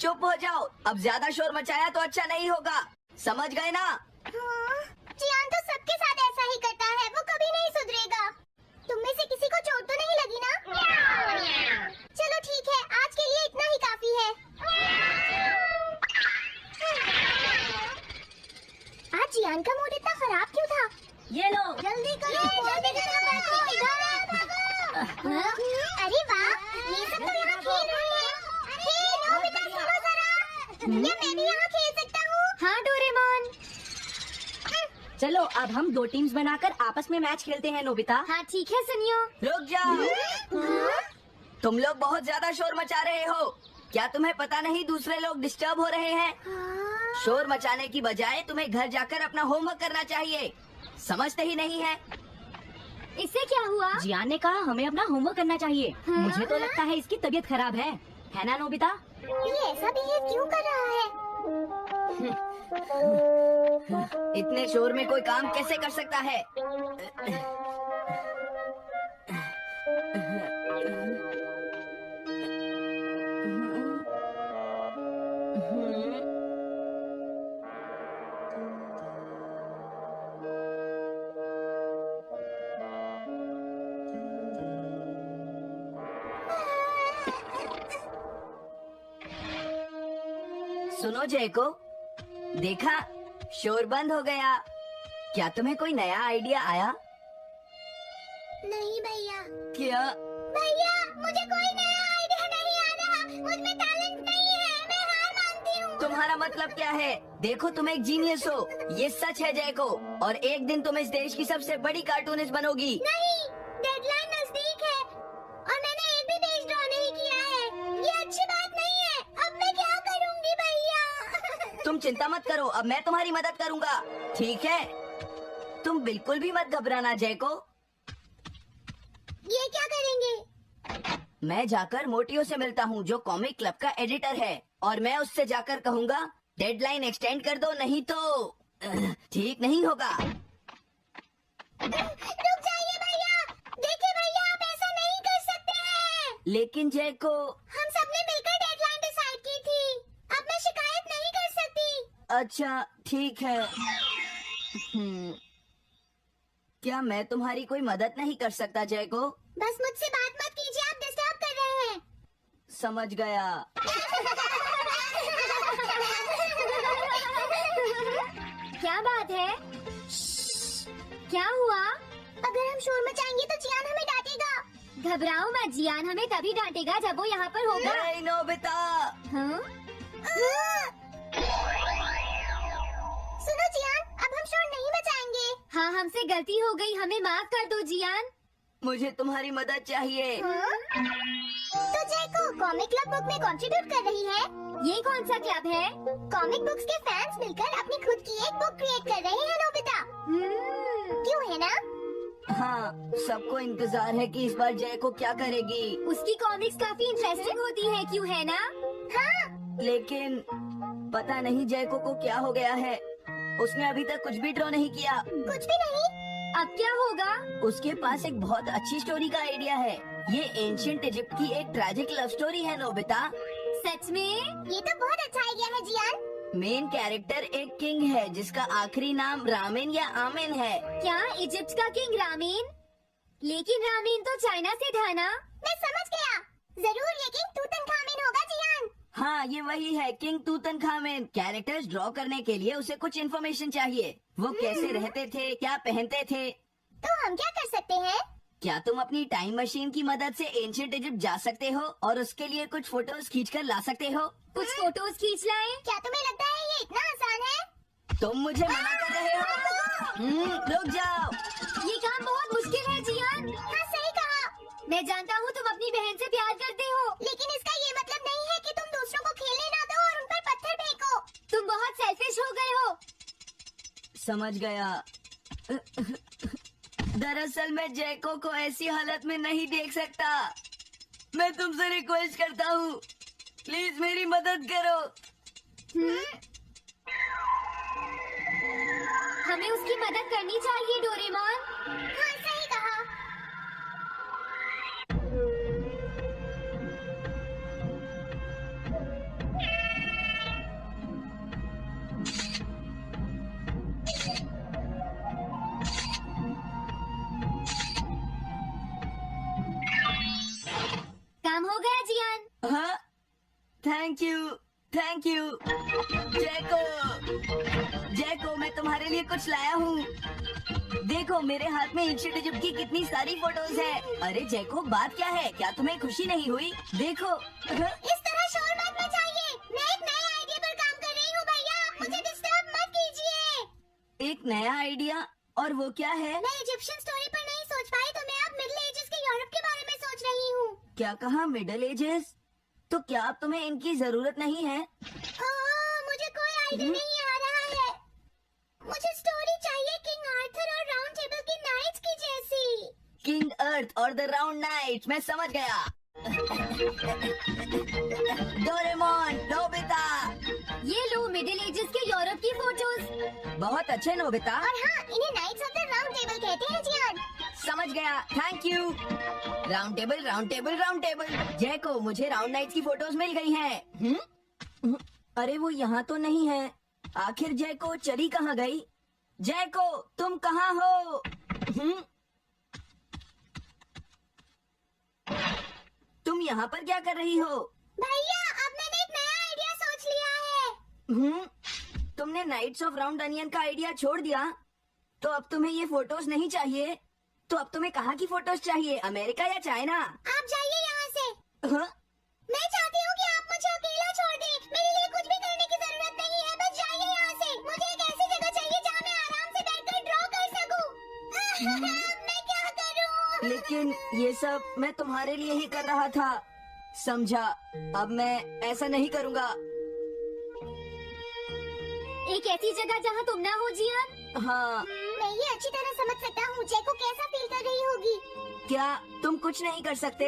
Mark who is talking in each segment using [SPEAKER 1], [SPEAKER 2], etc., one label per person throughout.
[SPEAKER 1] चुप हो जाओ, अब ज्यादा शोर मचाया तो अच्छा नहीं होगा, समझ गए ना?
[SPEAKER 2] जियान तो सबके साथ ऐसा ही करता है, वो कभी नहीं सुधरेगा। तुम में से किसी को चोट तो नहीं लगी ना? चलो ठीक है, आज के लिए इतना ही काफी है। आज जियान का मूड इतना खराब क्यों था?
[SPEAKER 1] ये लो,
[SPEAKER 2] जल्दी करो, जल्दी करो, भागो। अरे वाह, ये सब तो यहाँ खेल रहे हैं। हे नोबिता, सुनो जरा, क्या मैं भी यहाँ खेल सकता हूँ? हाँ डोरेमोन।
[SPEAKER 1] चलो अब हम 2 टीम्स बनाकर आपस में मैच खेलते हैं नोबिता।
[SPEAKER 2] हाँ ठीक है सुनियो।
[SPEAKER 1] रुक जाओ, तुम लोग बहुत ज्यादा शोर मचा रहे हो। क्या तुम्हें पता नहीं दूसरे लोग डिस्टर्ब हो रहे हैं? शोर मचाने की बजाय तुम्हें घर जाकर अपना होमवर्क करना चाहिए, समझते ही नहीं है?
[SPEAKER 2] इससे क्या हुआ?
[SPEAKER 1] जियान ने कहा हमें अपना होमवर्क करना चाहिए। मुझे तो लगता है इसकी तबीयत खराब है ना नोबिता?
[SPEAKER 2] ये ऐसा बिहेव क्यों कर रहा है?
[SPEAKER 1] इतने शोर में कोई काम कैसे कर सकता है? सुनो जयको, देखा शोर बंद हो गया। क्या तुम्हें कोई नया आइडिया आया?
[SPEAKER 2] नहीं भैया।
[SPEAKER 1] क्या?
[SPEAKER 2] भैया मुझे कोई नया आइडिया नहीं आ रहा, मुझ में टैलेंट नहीं है, मैं हार मानती हूँ।
[SPEAKER 1] तुम्हारा मतलब क्या है? देखो तुम एक जीनियस हो, ये सच है जयको, और एक दिन तुम इस देश की सबसे बड़ी कार्टूनिस्ट बनोगी।
[SPEAKER 2] नहीं, डेडलाइन नजदीक है और मैंने एक भी पेज ड्रॉ नहीं किया है, ये अच्छी बात नहीं है। अब मैं क्या करूँगी भैया?
[SPEAKER 1] तुम चिंता मत करो, अब मैं तुम्हारी मदद करूँगा, ठीक है? तुम बिल्कुल भी मत घबराना जयको।
[SPEAKER 2] ये क्या करेंगे?
[SPEAKER 1] मैं जाकर मोटियो से मिलता हूँ जो कॉमिक क्लब का एडिटर है, और मैं उससे जाकर कहूँगा डेडलाइन एक्सटेंड कर दो, नहीं तो ठीक नहीं होगा।
[SPEAKER 2] रुक जाइए भैया, देखिए भैया आप ऐसा नहीं कर सकते हैं।
[SPEAKER 1] लेकिन जयको,
[SPEAKER 2] हम सबने मिलकर डेडलाइन डिसाइड की थी, अब मैं शिकायत नहीं कर सकती।
[SPEAKER 1] अच्छा ठीक है। क्या मैं तुम्हारी कोई मदद नहीं कर सकता जयको?
[SPEAKER 2] बस मुझसे बात मत कीजिए, आप डिस्टर्ब कर रहे हैं।
[SPEAKER 1] समझ गया।
[SPEAKER 2] क्या बात है? क्या हुआ? अगर हम शोर मचाएंगे तो जियान हमें डांटेगा। घबराओ मत, जियान हमें तभी डांटेगा जब वो यहाँ पर होगा।
[SPEAKER 1] नहीं नोबिता।
[SPEAKER 2] हाँ? सुनो जियान, अब हम शोर नहीं मचाएंगे। हाँ हमसे गलती हो गई, हमें माफ कर दो जियान।
[SPEAKER 1] मुझे तुम्हारी मदद चाहिए।
[SPEAKER 2] तो जयको कॉमिक क्लब बुक में कंट्रीब्यूट कर रही है। ये कौन सा क्लब है? कॉमिक बुक्स के फैंस मिलकर अपनी खुद की एक बुक क्रिएट कर रहे हैं नोबिता। क्यों है ना?
[SPEAKER 1] हाँ, सबको इंतजार है कि इस बार जयको क्या करेगी।
[SPEAKER 2] उसकी कॉमिक्स काफी इंटरेस्टिंग होती है, क्यों है ना? हाँ।
[SPEAKER 1] लेकिन पता नहीं जयको को क्या हो गया है, उसने अभी तक कुछ भी ड्रॉ नहीं किया।
[SPEAKER 2] कुछ भी नहीं? अब क्या होगा?
[SPEAKER 1] उसके पास एक बहुत अच्छी स्टोरी का आइडिया है। ये एंशिएंट इजिप्ट की एक ट्रैजिक लव स्टोरी है नोबिता।
[SPEAKER 2] सच में? ये तो बहुत अच्छा आइडिया है जियान।
[SPEAKER 1] मेन कैरेक्टर एक किंग है जिसका आखिरी नाम रामेन या आमेन है।
[SPEAKER 2] क्या इजिप्ट का किंग रामीन? लेकिन रामीन तो चाइना से था ना? मैं समझ गया, जरूर ये किंग तूतनखामेन होगा जियान।
[SPEAKER 1] हाँ ये वही है, किंग तूतनखामेन। कैरेक्टर्स ड्रॉ करने के लिए उसे कुछ इन्फॉर्मेशन चाहिए। वो कैसे रहते थे, क्या पहनते थे।
[SPEAKER 2] तो हम क्या कर सकते हैं?
[SPEAKER 1] क्या तुम अपनी टाइम मशीन की मदद से एंशिएंट इजिप्ट जा सकते हो और उसके लिए कुछ फोटोज खींचकर ला सकते हो?
[SPEAKER 2] कुछ फोटोज खींच लाएं? क्या तुम्हें लगता है ये इतना आसान है?
[SPEAKER 1] तुम मुझे मना कर रहे हो? रुक जाओ।
[SPEAKER 2] ये काम बहुत मुश्किल है जियान। हाँ सही कहा। मैं जानता हूँ तुम अपनी बहन से प्यार करते हो, लेकिन इसका ये मतलब नहीं है कि तुम दूसरों को खेलने ना दो और उन पर पत्थर फेंको। तुम बहुत सेल्फिश हो गए हो।
[SPEAKER 1] समझ गया। दरअसल मैं जयको को ऐसी हालत में नहीं देख सकता। मैं तुमसे रिक्वेस्ट करता हूँ, प्लीज मेरी मदद करो।
[SPEAKER 2] हमें उसकी मदद करनी चाहिए डोरेमोन। हाँ सही कहा।
[SPEAKER 3] जियान।
[SPEAKER 1] हाँ, थैंक यू जैको, मैं तुम्हारे लिए कुछ लाया हूँ। देखो मेरे हाथ में इंस्टीट्यूट की कितनी सारी फोटोज है। अरे जैको, बात क्या है? क्या तुम्हें खुशी नहीं हुई? देखो।
[SPEAKER 2] इस तरह शोर मत मचाइए। मैं एक नए आइडिया पर काम कर रही हूँ भैया, मुझे डिस्टर्ब मत कीजिए।
[SPEAKER 1] एक नया आइडिया? और वो क्या है?
[SPEAKER 2] मैं इजिप्शियन स्टोरी पर नहीं सोच पाई तो मैं अब मिडिल एजेस के यूरोप के बारे में सोच रही हूँ।
[SPEAKER 1] क्या कहा? Middle ages? तो क्या अब तुम्हें इनकी जरूरत नहीं है?
[SPEAKER 2] मुझे कोई आइडिया नहीं आ रहा है। मुझे स्टोरी चाहिए किंग आर्थर और राउंड टेबल की नाइट्स की जैसी।
[SPEAKER 1] किंग अर्थ और द राउंड नाइट, मैं समझ गया। Doraemon, Nobita.
[SPEAKER 3] ये लो मिडिल एजेस के यूरोप की फोटोज।
[SPEAKER 1] बहुत अच्छे नोबिता।
[SPEAKER 2] और हाँ, इन्हें knights of the round table कहते हैं जियान।
[SPEAKER 1] समझ गया, thank you. Round table. Jaiko, मुझे राउंड नाइट्स की फोटोज मिल गई हैं। अरे वो यहाँ तो नहीं है। आखिर जैको चली कहाँ गई? जैको, तुम कहाँ हो? तुम यहाँ पर क्या कर रही हो?
[SPEAKER 2] भैया, अब मैंने एक नया आइडिया सोच लिया है।
[SPEAKER 1] तुमने नाइट्स ऑफ राउंड अनियन का आइडिया छोड़ दिया? तो अब तुम्हें ये फोटोज नहीं चाहिए? तो अब तुम्हें कहाँ की फोटोज चाहिए? अमेरिका या चाइना?
[SPEAKER 2] आप जाइए यहाँ से।
[SPEAKER 1] हाँ?
[SPEAKER 2] मैं चाहती हूँ कि आप मुझे अकेला छोड़ दें। मेरे लिए कुछ भी करने की जरूरत नहीं है, बस जाइए यहाँ से। मुझे एक ऐसी जगह चाहिए जहाँ मैं आराम से बैठकर ड्रॉ कर सकूँ। मैं क्या करूँ?
[SPEAKER 1] लेकिन ये सब मैं तुम्हारे लिए ही कर रहा था, समझा? अब मैं ऐसा नहीं करूँगा।
[SPEAKER 3] एक ऐसी जगह जहाँ तुम ना हो जियान।
[SPEAKER 1] हाँ।
[SPEAKER 2] मैं ये अच्छी तरह समझ सकता हूँ जैको कैसा फील कर रही होगी।
[SPEAKER 1] क्या तुम कुछ नहीं कर सकते?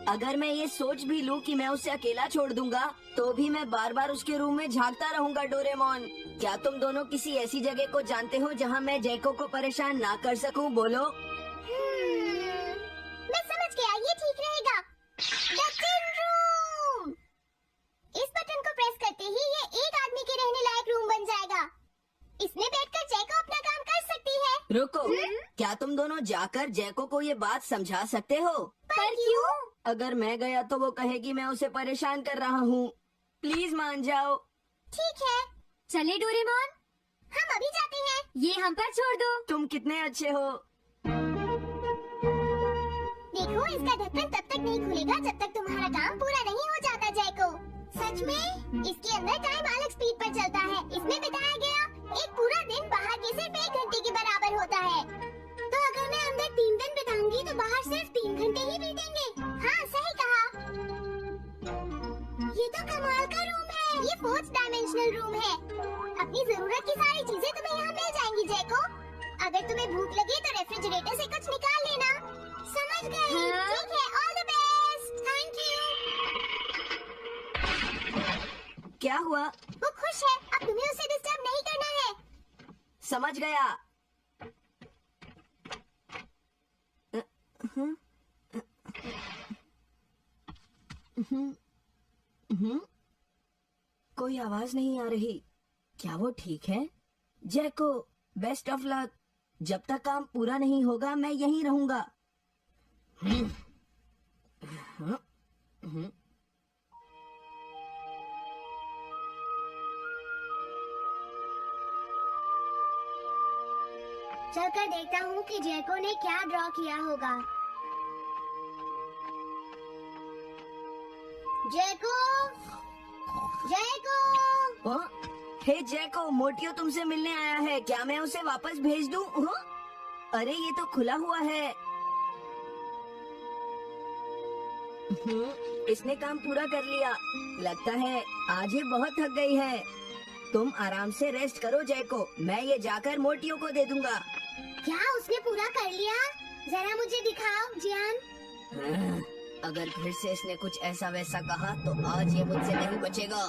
[SPEAKER 1] अगर मैं ये सोच भी लूं कि मैं उसे अकेला छोड़ दूंगा, तो भी मैं बार बार उसके रूम में झांकता रहूंगा। डोरेमोन, क्या तुम दोनों किसी ऐसी जगह को जानते हो जहाँ मैं जैको को परेशान ना कर सकूं? बोलो।
[SPEAKER 2] मैं समझ गया, ये ठीक रहेगा। The tin room। इस बटन को प्रेस करते ही ये एक आदमी के रहने लायक रूम बन जाएगा। इसमें बैठकर जैको अपना काम कर सकती है।
[SPEAKER 1] रुको, क्या तुम दोनों जाकर जैको को ये बात समझा सकते हो?
[SPEAKER 2] पर क्यों?
[SPEAKER 1] अगर मैं गया तो वो कहेगी मैं उसे परेशान कर रहा हूँ। प्लीज मान जाओ।
[SPEAKER 2] ठीक है,
[SPEAKER 3] चले डोरेमोन,
[SPEAKER 2] हम अभी जाते हैं।
[SPEAKER 3] ये हम पर छोड़ दो।
[SPEAKER 1] तुम कितने अच्छे हो।
[SPEAKER 2] देखो, इसका ढक्कन तब तक नहीं खुलेगा जब तक तुम्हारा काम पूरा नहीं हो जाता जैको। सच में? इसके अंदर टाइम अलग स्पीड पर चलता है। इसमें बिताया गया एक पूरा दिन बाहर के सिर्फ 1 घंटे के बराबर होता है। तो अगर मैं अंदर 3 दिन बिताऊंगी तो बाहर सिर्फ 3 घंटे ही बीतेंगे। हाँ, सही कहा। ये तो कमाल का रूम है। ये 4th डायमेंशनल रूम है। अपनी जरूरत की सारी चीजें तुम्हें यहाँ मिल जाएंगी जैको। अगर तुम्हें भूख लगे तो रेफ्रिजरेटर से कुछ निकाल लेना। समझ गई?
[SPEAKER 3] हाँ?
[SPEAKER 2] ठीक है, all the best. Thank you.
[SPEAKER 1] क्या हुआ?
[SPEAKER 2] वो खुश है, अब तुम्हें उसे डिस्टर्ब नहीं करना है।
[SPEAKER 1] समझ गया। कोई आवाज नहीं आ रही। क्या वो ठीक है? जैको, बेस्ट ऑफ लक। जब तक काम पूरा नहीं होगा मैं यहीं रहूंगा।
[SPEAKER 2] चलकर देखता हूँ कि जैको ने क्या ड्रॉ किया होगा। जैको, जैको।
[SPEAKER 1] हे जैको, मोटियो तुमसे मिलने आया है। क्या मैं उसे वापस भेज दूं? अरे ये तो खुला हुआ है। इसने काम पूरा कर लिया। लगता है आज ये बहुत थक गई है। तुम आराम से रेस्ट करो जैको, मैं ये जाकर मोटियो को दे दूंगा।
[SPEAKER 2] क्या उसने पूरा कर लिया? जरा मुझे दिखाओ जियान।
[SPEAKER 1] अगर फिर से इसने कुछ ऐसा वैसा कहा तो आज ये मुझसे नहीं बचेगा।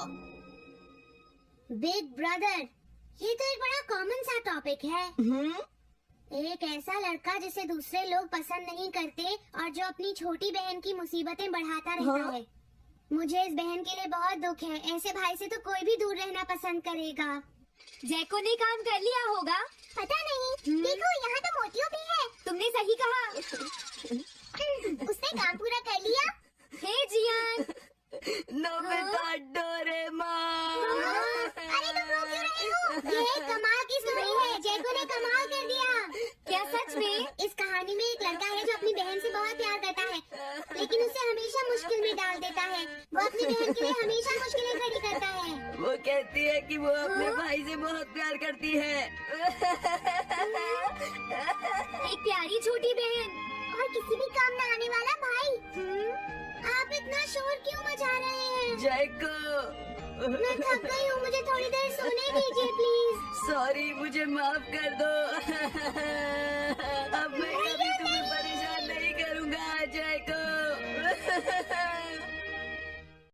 [SPEAKER 2] बिग ब्रदर, ये तो एक बड़ा कॉमन सा टॉपिक है। एक ऐसा लड़का जिसे दूसरे लोग पसंद नहीं करते और जो अपनी छोटी बहन की मुसीबतें बढ़ाता रहता है। मुझे इस बहन के लिए बहुत दुख है। ऐसे भाई से तो कोई भी दूर रहना पसंद करेगा।
[SPEAKER 3] जैको ने काम कर लिया होगा।
[SPEAKER 2] पता नहीं। देखो, यहाँ तो मोतियो भी है।
[SPEAKER 3] तुमने सही कहा।
[SPEAKER 2] उसने काम पूरा कर लिया।
[SPEAKER 3] हे जियान,
[SPEAKER 2] लेकिन उसे हमेशा मुश्किल में डाल देता है। वो अपनी बहन के लिए हमेशा मुश्किलें खड़ी करता है।
[SPEAKER 1] वो कहती है कि वो अपने भाई से बहुत प्यार करती है।
[SPEAKER 3] एक प्यारी छोटी बहन।
[SPEAKER 2] और किसी भी काम न आने वाला भाई। आप इतना शोर क्यों मचा रहे हैं?
[SPEAKER 1] जयको,
[SPEAKER 2] मैं थक गई हूँ, मुझे थोड़ी देर सोने दीजिए प्लीज।
[SPEAKER 1] सॉरी, मुझे माफ कर दो।